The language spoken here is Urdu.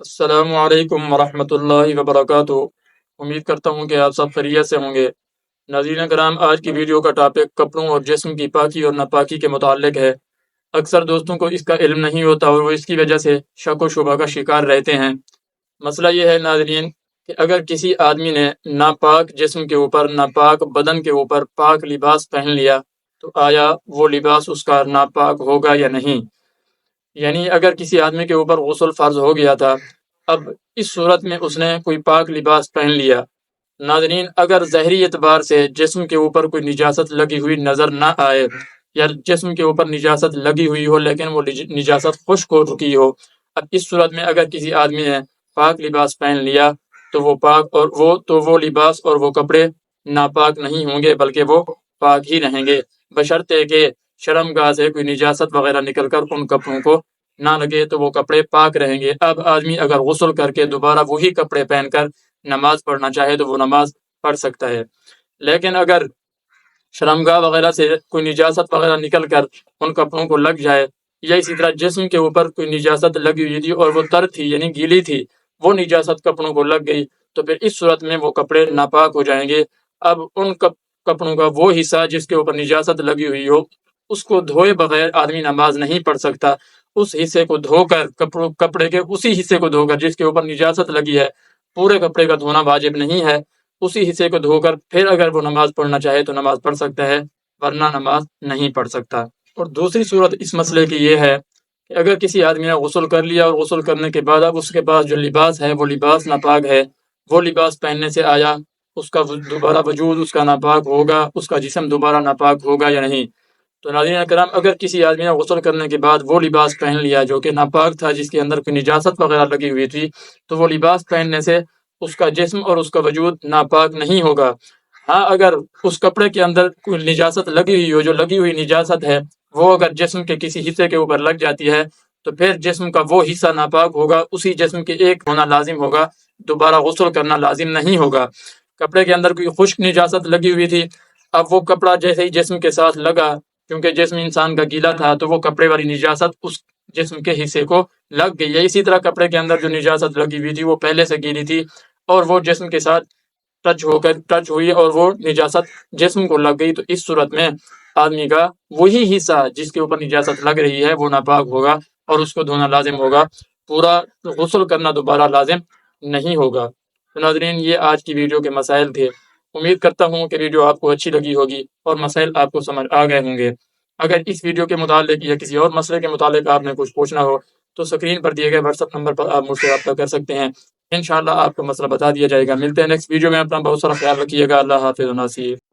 السلام علیکم ورحمۃ اللہ وبرکاتہ۔ امید کرتا ہوں کہ آپ سب خیریت سے ہوں گے۔ ناظرین کرام، آج کی ویڈیو کا ٹاپک کپڑوں اور جسم کی پاکی اور ناپاکی کے متعلق ہے۔ اکثر دوستوں کو اس کا علم نہیں ہوتا اور وہ اس کی وجہ سے شک و شبہ کا شکار رہتے ہیں۔ مسئلہ یہ ہے ناظرین کہ اگر کسی آدمی نے ناپاک جسم کے اوپر، ناپاک بدن کے اوپر پاک لباس پہن لیا تو آیا وہ لباس اس کا ناپاک ہوگا یا نہیں؟ یعنی اگر کسی آدمی کے اوپر غسل فرض ہو گیا تھا، اب اس صورت میں اس نے کوئی پاک لباس پہن لیا، ناظرین اگر ظاہری اعتبار سے جسم کے اوپر کوئی نجاست لگی ہوئی نظر نہ آئے یا جسم کے اوپر نجاست لگی ہوئی ہو لیکن وہ نجاست خشک ہو چکی ہو، اب اس صورت میں اگر کسی آدمی نے پاک لباس پہن لیا تو وہ پاک اور وہ لباس اور وہ کپڑے ناپاک نہیں ہوں گے بلکہ وہ پاک ہی رہیں گے، بشرطے کہ شرمگاہ سے کوئی نجاست وغیرہ نکل کر ان کپڑوں کو نہ لگے تو وہ کپڑے پاک رہیں گے۔ اب آدمی اگر غسل کر کے دوبارہ وہی کپڑے پہن کر نماز پڑھنا چاہے تو وہ نماز پڑھ سکتا ہے، لیکن اگر شرمگاہ وغیرہ سے کوئی نجاست وغیرہ نکل کر ان کپڑوں کو لگ جائے یا اسی طرح جسم کے اوپر کوئی نجاست لگی ہوئی تھی اور وہ تر تھی یعنی گیلی تھی، وہ نجاست کپڑوں کو لگ گئی تو پھر اس صورت میں وہ کپڑے ناپاک ہو جائیں گے۔ اب ان کپڑوں کا وہ حصہ جس کے اوپر نجاست لگی ہوئی ہو اس کو دھوئے بغیر آدمی نماز نہیں پڑھ سکتا۔ اس حصے کو دھو کر کپڑے کے اسی حصے کو دھو کر جس کے اوپر نجاست لگی ہے، پورے کپڑے کا دھونا واجب نہیں ہے، اسی حصے کو دھو کر پھر اگر وہ نماز پڑھنا چاہے تو نماز پڑھ سکتا ہے، ورنہ نماز نہیں پڑھ سکتا۔ اور دوسری صورت اس مسئلے کی یہ ہے کہ اگر کسی آدمی نے غسل کر لیا اور غسل کرنے کے بعد اب اس کے پاس جو لباس ہے وہ لباس ناپاک ہے، وہ لباس پہننے سے آیا اس کا دوبارہ وجود اس کا ناپاک ہوگا، اس کا جسم دوبارہ ناپاک ہوگا یا نہیں؟ تو ناظرین کرام، اگر کسی آدمی نے غسل کرنے کے بعد وہ لباس پہن لیا جو کہ ناپاک تھا، جس کے اندر کوئی نجاست وغیرہ لگی ہوئی تھی، تو وہ لباس پہننے سے اس کا جسم اور اس کا وجود ناپاک نہیں ہوگا۔ ہاں، اگر اس کپڑے کے اندر کوئی نجاست لگی ہوئی ہو، جو لگی ہوئی نجاست ہے وہ اگر جسم کے کسی حصے کے اوپر لگ جاتی ہے تو پھر جسم کا وہ حصہ ناپاک ہوگا، اسی جسم کے ایک ہونا لازم ہوگا، دوبارہ غسل کرنا لازم نہیں ہوگا۔ کپڑے کے اندر کوئی خشک نجاست لگی ہوئی تھی، اب وہ کپڑا جیسے ہی جسم کے ساتھ لگا، کیونکہ جسم انسان کا گیلا تھا تو وہ کپڑے والی نجاست اس جسم کے حصے کو لگ گئی ہے۔ اسی طرح کپڑے کے اندر جو نجاست لگی ہوئی تھی وہ پہلے سے گیلی تھی اور وہ جسم کے ساتھ ٹچ ہوئی اور وہ نجاست جسم کو لگ گئی، تو اس صورت میں آدمی کا وہی حصہ جس کے اوپر نجاست لگ رہی ہے وہ ناپاک ہوگا اور اس کو دھونا لازم ہوگا، پورا غسل کرنا دوبارہ لازم نہیں ہوگا۔ تو ناظرین، یہ آج کی ویڈیو کے مسائل تھے۔ امید کرتا ہوں کہ ویڈیو آپ کو اچھی لگی ہوگی اور مسائل آپ کو سمجھ آ گئے ہوں گے۔ اگر اس ویڈیو کے متعلق یا کسی اور مسئلے کے متعلق آپ نے کچھ پوچھنا ہو تو سکرین پر دیے گئے واٹس ایپ نمبر پر آپ مجھ سے رابطہ کر سکتے ہیں، انشاءاللہ آپ کو مسئلہ بتا دیا جائے گا۔ ملتے ہیں نیکسٹ ویڈیو میں، اپنا بہت سارا خیال رکھیے گا۔ اللہ حافظ و ناصر۔